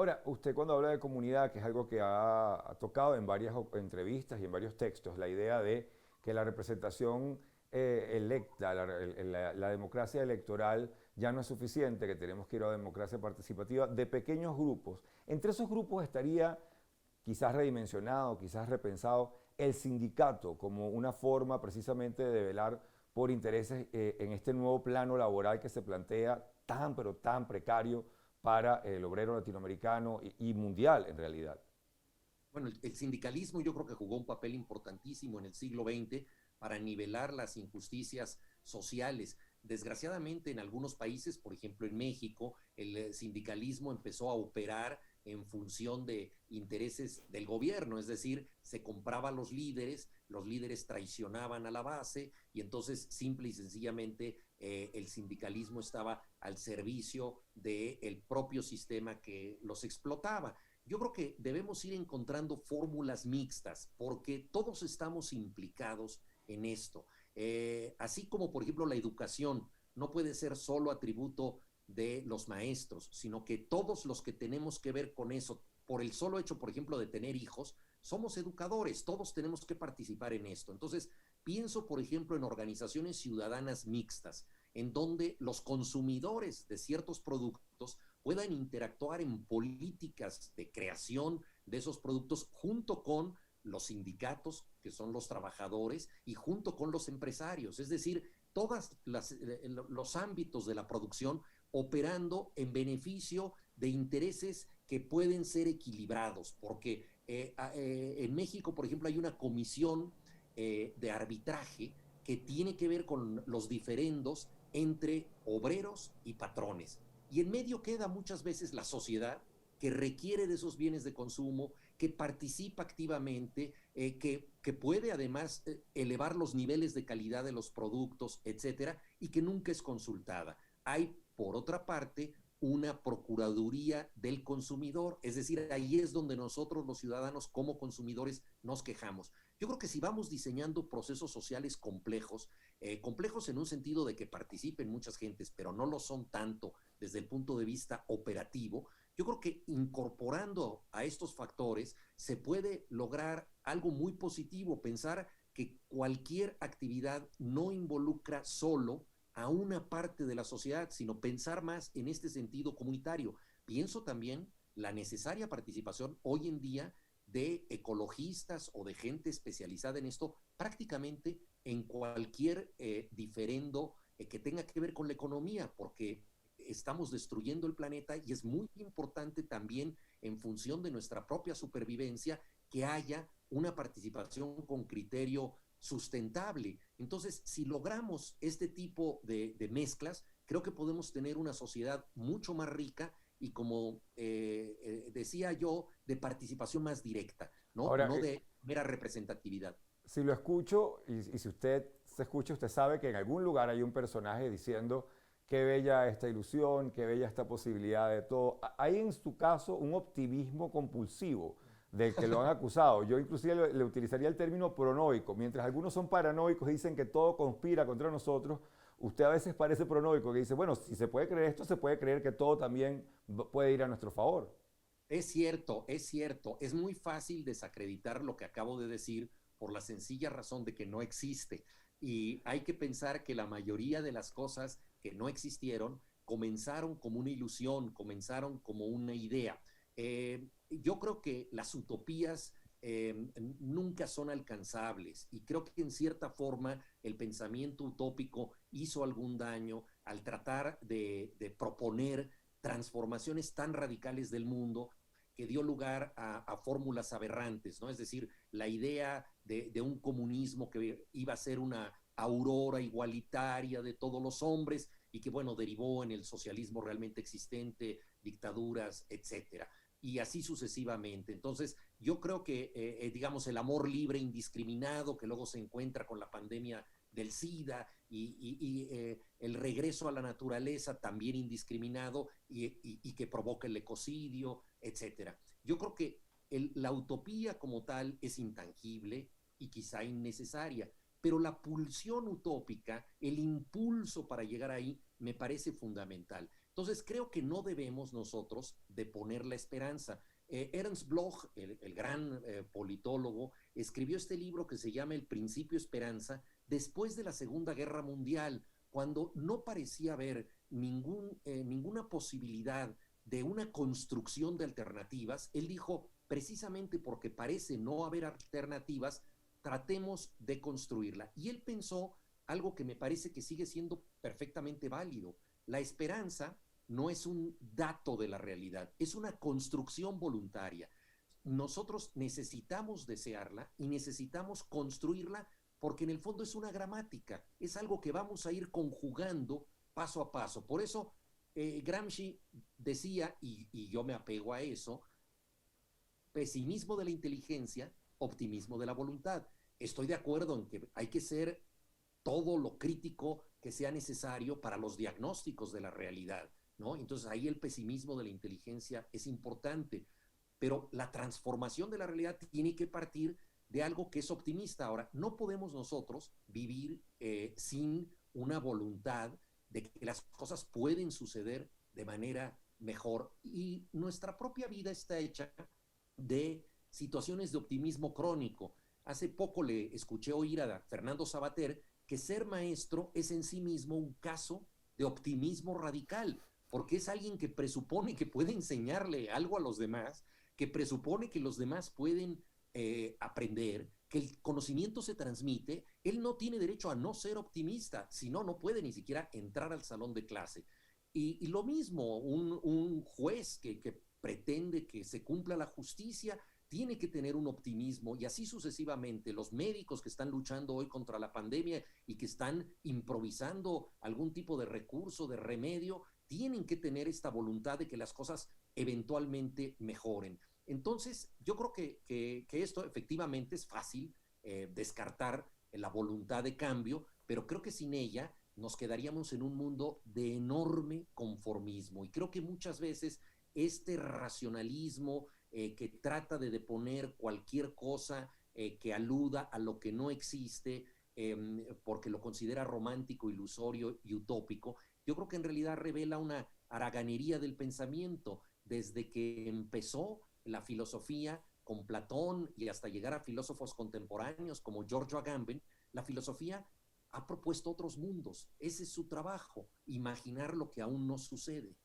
Ahora, usted cuando habla de comunidad, que es algo que ha tocado en varias entrevistas y en varios textos, la idea de que la representación electa, la democracia electoral ya no es suficiente, que tenemos que ir a una democracia participativa de pequeños grupos. Entre esos grupos estaría quizás redimensionado, quizás repensado, el sindicato como una forma precisamente de velar por intereses en este nuevo plano laboral que se plantea tan pero tan precario para el obrero latinoamericano y mundial en realidad. Bueno, el sindicalismo yo creo que jugó un papel importantísimo en el siglo XX para nivelar las injusticias sociales. Desgraciadamente en algunos países, por ejemplo en México, el sindicalismo empezó a operar en función de intereses del gobierno, es decir, se compraba a los líderes traicionaban a la base y entonces simple y sencillamente el sindicalismo estaba al servicio del propio sistema que los explotaba. Yo creo que debemos ir encontrando fórmulas mixtas porque todos estamos implicados en esto. Así como, por ejemplo, la educación no puede ser solo atributo de los maestros, sino que todos los que tenemos que ver con eso, por el solo hecho, por ejemplo, de tener hijos, somos educadores, todos tenemos que participar en esto. Entonces, pienso, por ejemplo, en organizaciones ciudadanas mixtas, en donde los consumidores de ciertos productos puedan interactuar en políticas de creación de esos productos junto con los sindicatos, que son los trabajadores, y junto con los empresarios. Es decir, todos los ámbitos de la producción operando en beneficio de intereses que pueden ser equilibrados, porque en México, por ejemplo, hay una comisión de arbitraje que tiene que ver con los diferendos entre obreros y patrones. Y en medio queda muchas veces la sociedad que requiere de esos bienes de consumo, que participa activamente, que puede además elevar los niveles de calidad de los productos, etcétera, y que nunca es consultada. Hay, por otra parte, una procuraduría del consumidor, es decir, ahí es donde nosotros los ciudadanos como consumidores nos quejamos. Yo creo que si vamos diseñando procesos sociales complejos, complejos en un sentido de que participen muchas gentes, pero no lo son tanto desde el punto de vista operativo, yo creo que incorporando a estos factores se puede lograr algo muy positivo, pensar que cualquier actividad no involucra solo a una parte de la sociedad, sino pensar más en este sentido comunitario. Pienso también la necesaria participación hoy en día de ecologistas o de gente especializada en esto prácticamente en cualquier diferendo que tenga que ver con la economía, porque estamos destruyendo el planeta y es muy importante también en función de nuestra propia supervivencia que haya una participación con criterio sustentable. Entonces, si logramos este tipo de mezclas, creo que podemos tener una sociedad mucho más rica y como decía yo, de participación más directa, ¿no? Ahora, No de mera representatividad. si lo escucho y si usted se escucha, usted sabe que en algún lugar hay un personaje diciendo qué bella esta ilusión, qué bella esta posibilidad de todo. Hay en su caso un optimismo compulsivo del que lo han acusado. Yo inclusive le utilizaría el término pronoico. Mientras algunos son paranoicos y dicen que todo conspira contra nosotros, usted a veces parece pronoico que dice, bueno, si se puede creer esto, se puede creer que todo también puede ir a nuestro favor. Es cierto, es cierto. Es muy fácil desacreditar lo que acabo de decir por la sencilla razón de que no existe. Y hay que pensar que la mayoría de las cosas que no existieron comenzaron como una ilusión, comenzaron como una idea. Yo creo que las utopías nunca son alcanzables y creo que en cierta forma el pensamiento utópico hizo algún daño al tratar de proponer transformaciones tan radicales del mundo que dio lugar a fórmulas aberrantes, ¿no? Es decir, la idea de un comunismo que iba a ser una aurora igualitaria de todos los hombres y que, bueno, derivó en el socialismo realmente existente, dictaduras, etcétera. Y así sucesivamente. Entonces, yo creo que, digamos, el amor libre indiscriminado que luego se encuentra con la pandemia del SIDA y el regreso a la naturaleza también indiscriminado y que provoca el ecocidio, etcétera. Yo creo que la utopía como tal es intangible y quizá innecesaria, pero la pulsión utópica, el impulso para llegar ahí, me parece fundamental. Entonces creo que no debemos nosotros de poner la esperanza. Ernst Bloch, el gran politólogo, escribió este libro que se llama El Principio Esperanza después de la Segunda Guerra Mundial, cuando no parecía haber ninguna posibilidad de una construcción de alternativas. Él dijo, precisamente porque parece no haber alternativas, tratemos de construirla. Y él pensó algo que me parece que sigue siendo perfectamente válido. La esperanza no es un dato de la realidad, es una construcción voluntaria. Nosotros necesitamos desearla y necesitamos construirla porque en el fondo es una gramática, es algo que vamos a ir conjugando paso a paso. Por eso Gramsci decía, y yo me apego a eso, pesimismo de la inteligencia, optimismo de la voluntad. Estoy de acuerdo en que hay que ser todo lo crítico que sea necesario para los diagnósticos de la realidad, ¿no? Entonces ahí el pesimismo de la inteligencia es importante, pero la transformación de la realidad tiene que partir de algo que es optimista. Ahora, no podemos nosotros vivir sin una voluntad de que las cosas pueden suceder de manera mejor, y nuestra propia vida está hecha de situaciones de optimismo crónico. Hace poco le escuché oír a Fernando Savater que ser maestro es en sí mismo un caso de optimismo radical, porque es alguien que presupone que puede enseñarle algo a los demás, que presupone que los demás pueden aprender, que el conocimiento se transmite. Él no tiene derecho a no ser optimista, si no, no puede ni siquiera entrar al salón de clase. Y lo mismo, un juez que pretende que se cumpla la justicia tiene que tener un optimismo, y así sucesivamente. Los médicos que están luchando hoy contra la pandemia y que están improvisando algún tipo de recurso, de remedio, tienen que tener esta voluntad de que las cosas eventualmente mejoren. Entonces, yo creo que esto efectivamente es fácil descartar la voluntad de cambio, pero creo que sin ella nos quedaríamos en un mundo de enorme conformismo. Y creo que muchas veces este racionalismo que trata de deponer cualquier cosa que aluda a lo que no existe, porque lo considera romántico, ilusorio y utópico, yo creo que en realidad revela una haraganería del pensamiento. Desde que empezó la filosofía con Platón y hasta llegar a filósofos contemporáneos como Giorgio Agamben, la filosofía ha propuesto otros mundos. Ese es su trabajo, imaginar lo que aún no sucede.